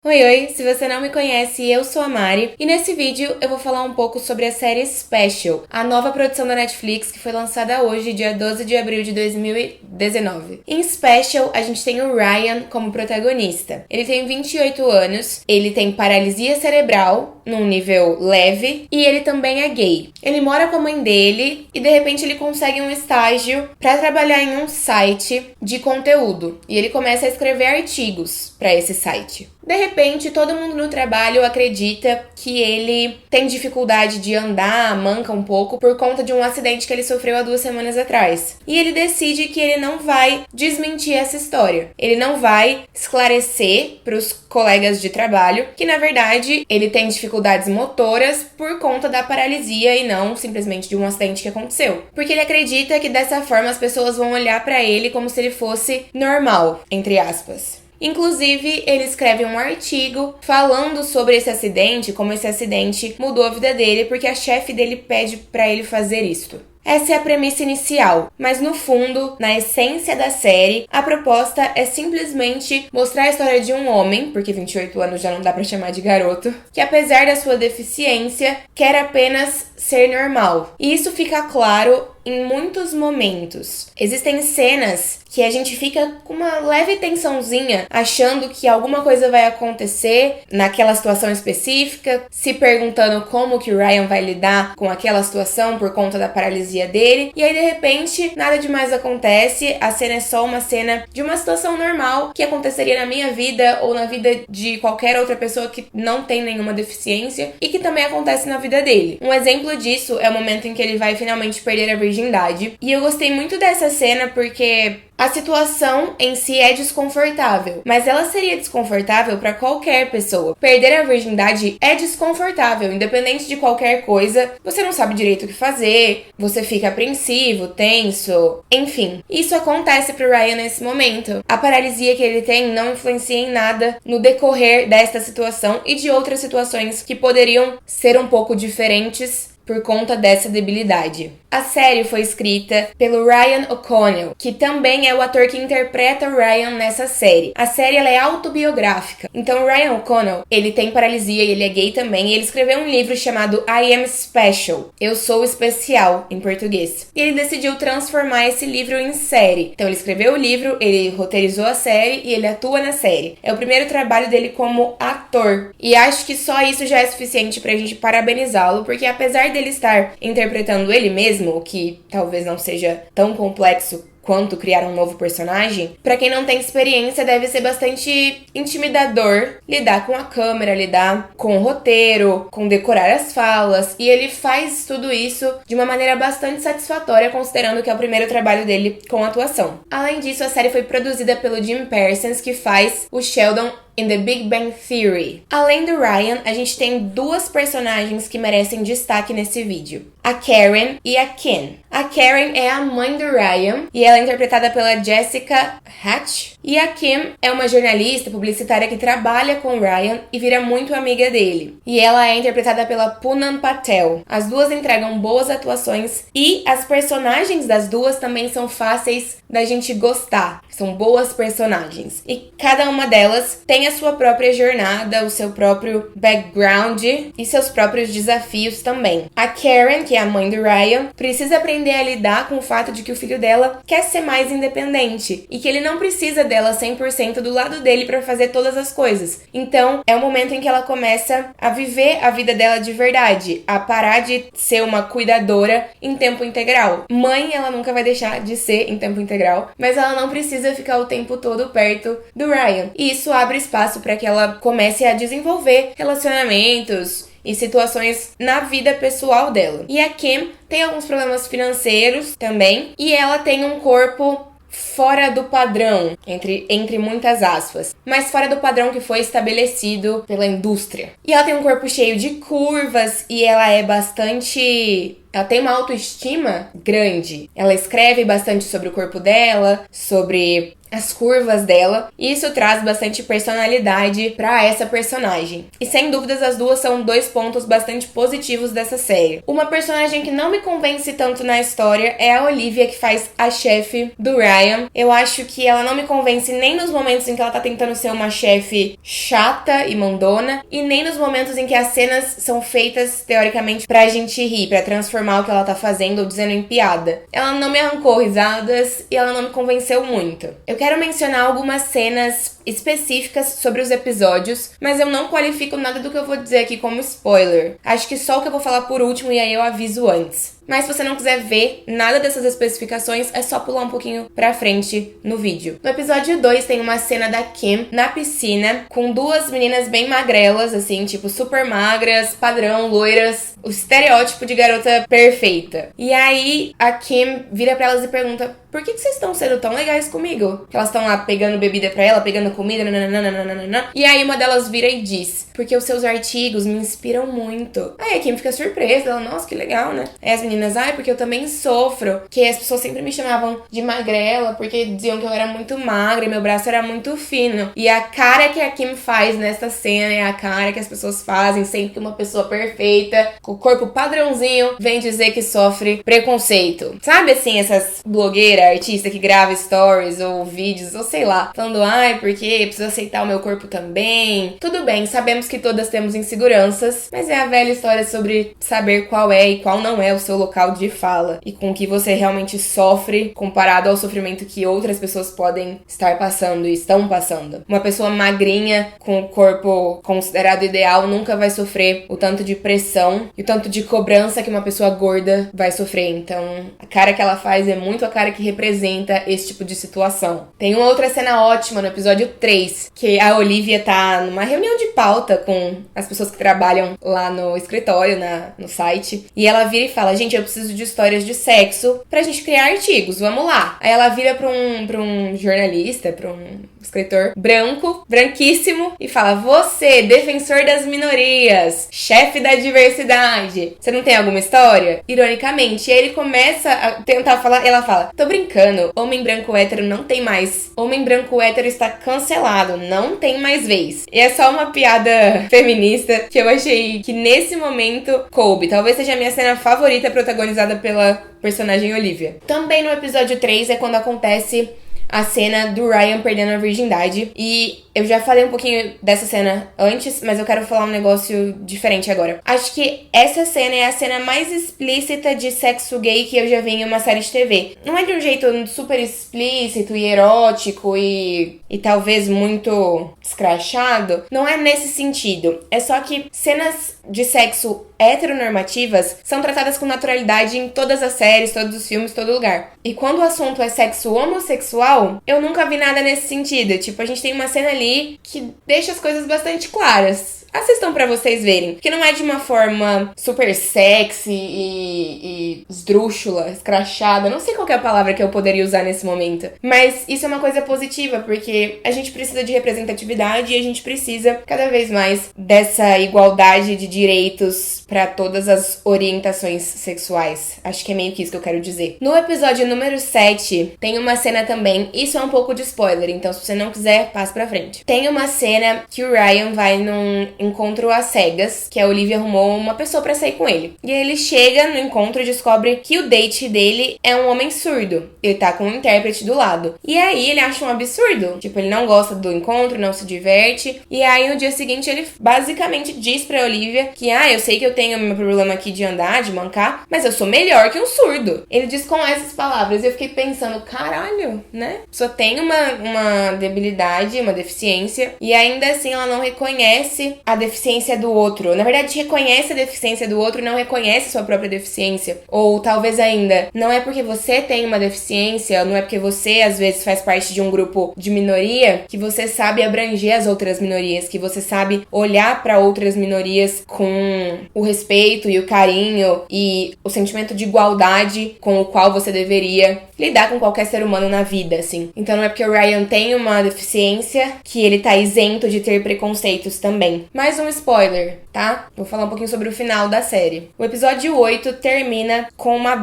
Oi, oi! Se você não me conhece, eu sou a Mari e nesse vídeo eu vou falar um pouco sobre a série Special, a nova produção da Netflix que foi lançada hoje, dia 12 de abril de 2019. Em Special, a gente tem o Ryan como protagonista. Ele tem 28 anos, ele tem paralisia cerebral num nível leve e ele também é gay. Ele mora com a mãe dele e de repente ele consegue um estágio para trabalhar em um site de conteúdo e ele começa a escrever artigos para esse site. De repente, todo mundo no trabalho acredita que ele tem dificuldade de andar, manca um pouco por conta de um acidente que ele sofreu há 2 semanas atrás. E ele decide que ele não vai desmentir essa história. Ele não vai esclarecer para os colegas de trabalho que, na verdade, ele tem dificuldades motoras por conta da paralisia e não simplesmente de um acidente que aconteceu. Porque ele acredita que dessa forma as pessoas vão olhar para ele como se ele fosse normal, entre aspas. Inclusive, ele escreve um artigo falando sobre esse acidente, como esse acidente mudou a vida dele, porque a chefe dele pede pra ele fazer isto. Essa é a premissa inicial, mas no fundo, na essência da série, a proposta é simplesmente mostrar a história de um homem, porque 28 anos já não dá pra chamar de garoto, que apesar da sua deficiência, quer apenas ser normal. E isso fica claro em muitos momentos. Existem cenas que a gente fica com uma leve tensãozinha, achando que alguma coisa vai acontecer naquela situação específica, se perguntando como que o Ryan vai lidar com aquela situação por conta da paralisia dele, e aí de repente nada demais acontece, a cena é só uma cena de uma situação normal que aconteceria na minha vida ou na vida de qualquer outra pessoa que não tem nenhuma deficiência e que também acontece na vida dele. Um exemplo disso é o momento em que ele vai finalmente perder a virgindade, e eu gostei muito dessa cena porque a situação em si é desconfortável, mas ela seria desconfortável para qualquer pessoa. Perder a virgindade é desconfortável, independente de qualquer coisa. Você não sabe direito o que fazer, você fica apreensivo, tenso, enfim. Isso acontece pro Ryan nesse momento. A paralisia que ele tem não influencia em nada no decorrer desta situação e de outras situações que poderiam ser um pouco diferentes por conta dessa debilidade. A série foi escrita pelo Ryan O'Connell, que também é o ator que interpreta o Ryan nessa série. A série ela é autobiográfica. Então o Ryan O'Connell, ele tem paralisia e ele é gay também, e ele escreveu um livro chamado I Am Special. Eu Sou Especial, em português. E ele decidiu transformar esse livro em série. Então ele escreveu o livro, ele roteirizou a série e ele atua na série. É o primeiro trabalho dele como ator. E acho que só isso já é suficiente pra gente parabenizá-lo, porque apesar dele estar interpretando ele mesmo, o que talvez não seja tão complexo quanto criar um novo personagem, pra quem não tem experiência deve ser bastante intimidador lidar com a câmera, lidar com o roteiro, com decorar as falas, e ele faz tudo isso de uma maneira bastante satisfatória, considerando que é o primeiro trabalho dele com atuação. Além disso, a série foi produzida pelo Jim Parsons, que faz o Sheldon in The Big Bang Theory. Além do Ryan, a gente tem 2 personagens que merecem destaque nesse vídeo: a Karen e a Kim. A Karen é a mãe do Ryan e ela é interpretada pela Jessica Hatch. E a Kim é uma jornalista publicitária que trabalha com o Ryan e vira muito amiga dele. E ela é interpretada pela Poonam Patel. As duas entregam boas atuações e as personagens das duas também são fáceis da gente gostar. São boas personagens. E cada uma delas tem a sua própria jornada, o seu próprio background e seus próprios desafios também. A Karen, que é a mãe do Ryan, precisa aprender a lidar com o fato de que o filho dela quer ser mais independente e que ele não precisa dela 100% do lado dele para fazer todas as coisas. Então, é o momento em que ela começa a viver a vida dela de verdade, a parar de ser uma cuidadora em tempo integral. Mãe, ela nunca vai deixar de ser em tempo integral, mas ela não precisa ficar o tempo todo perto do Ryan. E isso abre espaço para que ela comece a desenvolver relacionamentos e situações na vida pessoal dela. E a Kim tem alguns problemas financeiros também, e ela tem um corpo fora do padrão, entre muitas aspas, mas fora do padrão que foi estabelecido pela indústria. E ela tem um corpo cheio de curvas e ela é bastante ela tem uma autoestima grande. Ela escreve bastante sobre o corpo dela, sobre as curvas dela, e isso traz bastante personalidade pra essa personagem. E sem dúvidas as duas são dois pontos bastante positivos dessa série. Uma personagem que não me convence tanto na história é a Olivia, que faz a chefe do Ryan. Eu acho que ela não me convence nem nos momentos em que ela tá tentando ser uma chefe chata e mandona, e nem nos momentos em que as cenas são feitas teoricamente pra gente rir, pra transformar o que ela tá fazendo ou dizendo em piada. Ela não me arrancou risadas e ela não me convenceu muito. Eu quero mencionar algumas cenas específicas sobre os episódios, mas eu não qualifico nada do que eu vou dizer aqui como spoiler. Acho que só o que eu vou falar por último e aí eu aviso antes. Mas se você não quiser ver nada dessas especificações, é só pular um pouquinho pra frente no vídeo. No episódio 2 tem uma cena da Kim na piscina, com duas meninas bem magrelas, assim, tipo super magras, padrão, loiras, o estereótipo de garota perfeita. E aí a Kim vira pra elas e pergunta: por que vocês estão sendo tão legais comigo? Que elas estão lá pegando bebida pra ela, pegando comida, nananana. E aí uma delas vira e diz: porque os seus artigos me inspiram muito. Aí a Kim fica surpresa, ela, nossa, que legal, né? Aí as meninas, porque eu também sofro, que as pessoas sempre me chamavam de magrela, porque diziam que eu era muito magra e meu braço era muito fino. E a cara que a Kim faz nessa cena é a cara que as pessoas fazem sempre que uma pessoa perfeita, com o corpo padrãozinho, vem dizer que sofre preconceito. Sabe assim, essas blogueiras, artistas que gravam stories ou vídeos, ou sei lá, falando, porque preciso aceitar o meu corpo também. Tudo bem, sabemos que todas temos inseguranças, mas é a velha história sobre saber qual é e qual não é o seu local de fala e com o que você realmente sofre comparado ao sofrimento que outras pessoas podem estar passando e estão passando. Uma pessoa magrinha com o corpo considerado ideal nunca vai sofrer o tanto de pressão e o tanto de cobrança que uma pessoa gorda vai sofrer. Então, a cara que ela faz é muito a cara que representa esse tipo de situação. Tem uma outra cena ótima no episódio 3, que a Olivia tá numa reunião de pauta com as pessoas que trabalham lá no escritório, no site, e ela vira e fala: gente, eu preciso de histórias de sexo pra gente criar artigos, vamos lá. Aí ela vira pra um jornalista, pra um escritor branco, branquíssimo, e fala: você, defensor das minorias, chefe da diversidade, você não tem alguma história? Ironicamente, ele começa a tentar falar, ela fala: tô brincando, homem branco hétero não tem mais. Homem branco hétero está cancelado, não tem mais vez. E é só uma piada feminista que eu achei que nesse momento coube. Talvez seja a minha cena favorita protagonizada pela personagem Olivia. Também no episódio 3 é quando acontece a cena do Ryan perdendo a virgindade. E eu já falei um pouquinho dessa cena antes, mas eu quero falar um negócio diferente agora. Acho que essa cena é a cena mais explícita de sexo gay que eu já vi em uma série de TV. Não é de um jeito super explícito e erótico e talvez muito escrachado. Não é nesse sentido. É só que cenas de sexo heteronormativas são tratadas com naturalidade em todas as séries, todos os filmes, todo lugar. E quando o assunto é sexo homossexual, eu nunca vi nada nesse sentido. Tipo, a gente tem uma cena ali que deixa as coisas bastante claras. Assistam pra vocês verem, porque não é de uma forma super sexy e esdrúxula, escrachada, não sei qual que é a palavra que eu poderia usar nesse momento, mas isso é uma coisa positiva, porque a gente precisa de representatividade e a gente precisa cada vez mais dessa igualdade de direitos pra todas as orientações sexuais. Acho que é meio que isso que eu quero dizer. No episódio número 7, tem uma cena também, isso é um pouco de spoiler, então se você não quiser, passe pra frente. Tem uma cena que o Ryan vai num encontro às cegas, que a Olivia arrumou uma pessoa pra sair com ele. E aí ele chega no encontro e descobre que o date dele é um homem surdo. Ele tá com um intérprete do lado. E aí ele acha um absurdo. Tipo, ele não gosta do encontro, não se diverte. E aí no dia seguinte ele basicamente diz pra Olivia que, eu sei que eu tenho meu problema aqui de andar, de mancar, mas eu sou melhor que um surdo. Ele diz com essas palavras. E eu fiquei pensando, caralho, né? Só tem uma debilidade, uma deficiência. E ainda assim ela não reconhece a deficiência do outro. Na verdade, reconhece a deficiência do outro e não reconhece sua própria deficiência. Ou talvez ainda, não é porque você tem uma deficiência, não é porque você às vezes faz parte de um grupo de minoria que você sabe abranger as outras minorias, que você sabe olhar para outras minorias com o respeito e o carinho e o sentimento de igualdade com o qual você deveria lidar com qualquer ser humano na vida, assim. Então não é porque o Ryan tem uma deficiência que ele tá isento de ter preconceitos também. Mais um spoiler, tá? Vou falar um pouquinho sobre o final da série. O episódio 8 termina com uma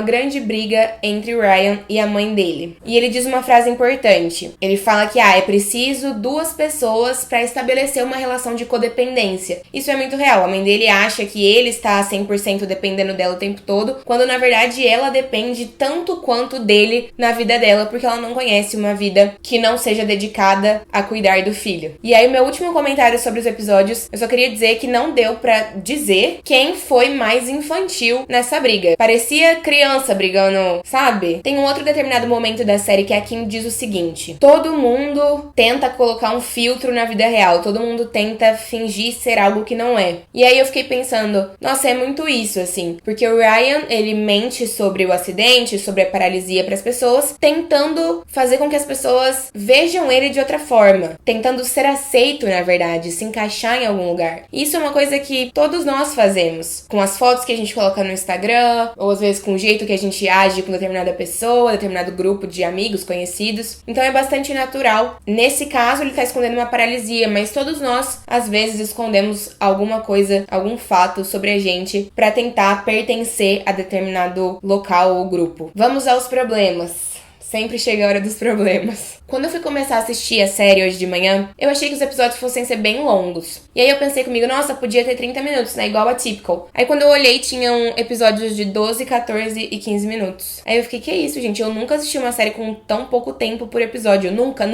grande briga entre o Ryan e a mãe dele. E ele diz uma frase importante. Ele fala que é preciso duas pessoas para estabelecer uma relação de codependência. Isso é muito real. A mãe dele acha que ele está 100% dependendo dela o tempo todo, quando na verdade ela depende tanto quanto dele na vida dela, porque ela não conhece uma vida que não seja dedicada a cuidar do filho. E aí, o meu último comentário sobre os episódios, eu só queria dizer que não deu pra dizer quem foi mais infantil nessa briga. Parecia criança brigando, sabe? Tem um outro determinado momento da série que a Kim diz o seguinte: todo mundo tenta colocar um filtro na vida real, todo mundo tenta fingir ser algo que não é. E aí eu fiquei pensando, nossa, é muito isso, assim, porque o Ryan, ele mente sobre o acidente, sobre a paralisia pras pessoas, tentando fazer com que as pessoas vejam ele de outra forma, tentando ser aceito, na verdade, se encaixar em algum lugar. Isso é uma coisa que todos nós fazemos, com as fotos que a gente coloca no Instagram, ou às vezes com o jeito que a gente age com determinada pessoa, determinado grupo de amigos, conhecidos. Então é bastante natural. Nesse caso, ele tá escondendo uma paralisia, mas todos nós, às vezes, escondemos alguma coisa, algum fato sobre a gente pra tentar pertencer a determinado local ou grupo. Vamos aos problemas. Sempre chega a hora dos problemas. Quando eu fui começar a assistir a série hoje de manhã, eu achei que os episódios fossem ser bem longos. E aí eu pensei comigo, nossa, podia ter 30 minutos, né? Igual a Typical. Aí quando eu olhei, tinham episódios de 12, 14 e 15 minutos. Aí eu fiquei, que é isso, gente? Eu nunca assisti uma série com tão pouco tempo por episódio. Nunca.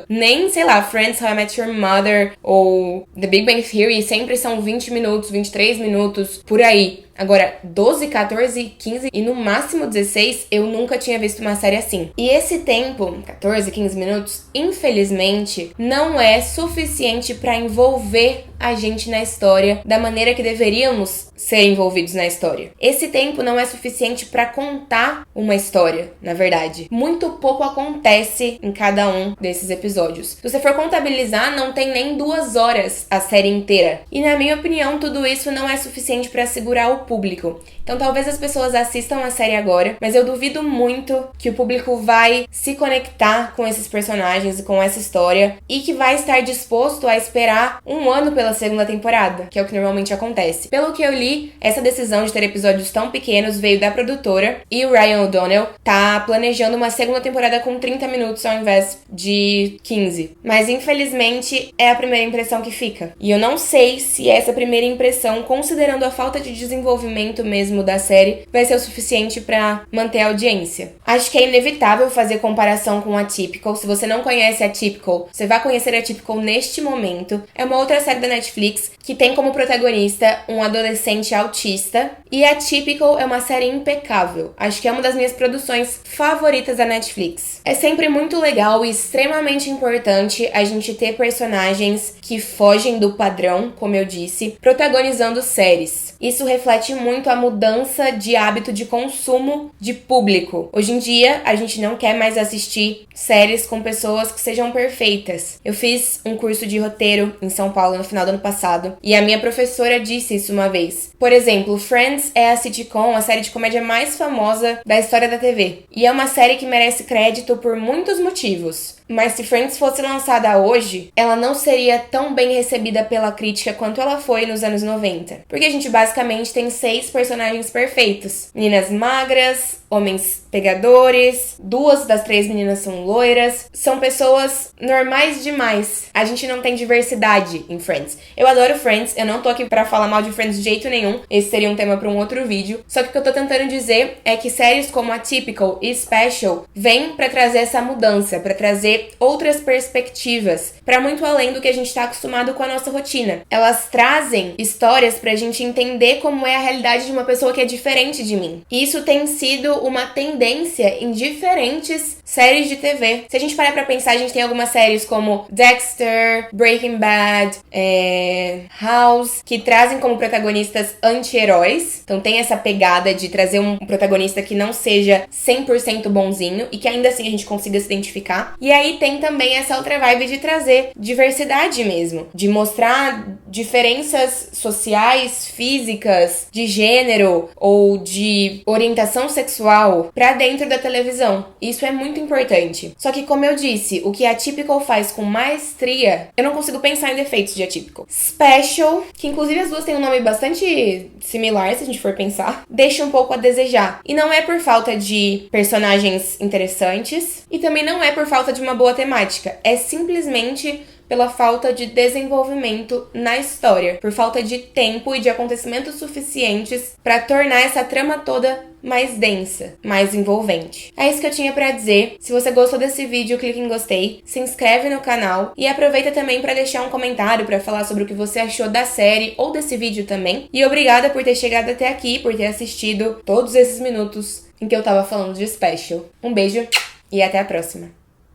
Nem, sei lá, Friends, How I Met Your Mother ou The Big Bang Theory sempre são 20 minutos, 23 minutos, por aí. Agora, 12, 14, 15 e no máximo 16, eu nunca tinha visto uma série assim. E esse tempo, 14, 15 minutos, infelizmente, não é suficiente pra envolver a gente na história da maneira que deveríamos ser envolvidos na história. Esse tempo não é suficiente pra contar uma história, na verdade. Muito pouco acontece em cada um desses episódios. Se você for contabilizar, não tem nem 2 horas a série inteira. E na minha opinião, tudo isso não é suficiente pra segurar o público. Então talvez as pessoas assistam a série agora, mas eu duvido muito que o público vai se conectar com esses personagens e com essa história e que vai estar disposto a esperar 1 ano pela segunda temporada, que é o que normalmente acontece. Pelo que eu li, essa decisão de ter episódios tão pequenos veio da produtora e o Ryan O'Donnell tá planejando uma segunda temporada com 30 minutos ao invés de 15. Mas infelizmente é a primeira impressão que fica. E eu não sei se essa primeira impressão, considerando a falta de desenvolvimento mesmo da série, vai ser o suficiente pra manter a audiência. Acho que é inevitável fazer comparação com a Typical. Se você não conhece a Typical, você vai conhecer a Typical neste momento. É uma outra série da Netflix que tem como protagonista um adolescente autista. E a Typical é uma série impecável. Acho que é uma das minhas produções favoritas da Netflix. É sempre muito legal e extremamente importante a gente ter personagens que fogem do padrão, como eu disse, protagonizando séries. Isso reflete muito a mudança de hábito de consumo de público. Hoje em dia, a gente não quer mais assistir séries com pessoas que sejam perfeitas. Eu fiz um curso de roteiro em São Paulo no final do ano passado e a minha professora disse isso uma vez. Por exemplo, Friends é a sitcom, a série de comédia mais famosa da história da TV. E é uma série que merece crédito por muitos motivos. Mas se Friends fosse lançada hoje, ela não seria tão bem recebida pela crítica quanto ela foi nos anos 90. Porque a gente basicamente tem 6 personagens perfeitos. Meninas magras, homens pegadores, 2 das 3 meninas são loiras. São pessoas normais demais. A gente não tem diversidade em Friends. Eu adoro Friends, eu não tô aqui pra falar mal de Friends de jeito nenhum. Esse seria um tema pra um outro vídeo. Só que o que eu tô tentando dizer é que séries como a Typical e Special vêm pra trazer essa mudança, pra trazer outras perspectivas, pra muito além do que a gente tá acostumado com a nossa rotina. Elas trazem histórias pra gente entender como é a realidade de uma pessoa que é diferente de mim. E isso tem sido uma tendência em diferentes séries de TV. Se a gente parar pra pensar, a gente tem algumas séries como Dexter, Breaking Bad, House, que trazem como protagonistas anti-heróis. Então tem essa pegada de trazer um protagonista que não seja 100% bonzinho e que ainda assim a gente consiga se identificar. E aí tem também essa outra vibe de trazer diversidade mesmo, de mostrar diferenças sociais, físicas, de gênero ou de orientação sexual pra pra dentro da televisão. Isso é muito importante. Só que, como eu disse, o que a Atypical faz com maestria, eu não consigo pensar em defeitos de Atypical. Special, que inclusive as duas têm um nome bastante similar, se a gente for pensar, deixa um pouco a desejar. E não é por falta de personagens interessantes, e também não é por falta de uma boa temática. É simplesmente pela falta de desenvolvimento na história, por falta de tempo e de acontecimentos suficientes para tornar essa trama toda mais densa, mais envolvente. É isso que eu tinha pra dizer. Se você gostou desse vídeo, clique em gostei, se inscreve no canal e aproveita também pra deixar um comentário pra falar sobre o que você achou da série ou desse vídeo também. E obrigada por ter chegado até aqui, por ter assistido todos esses minutos em que eu tava falando de Special. Um beijo e até a próxima.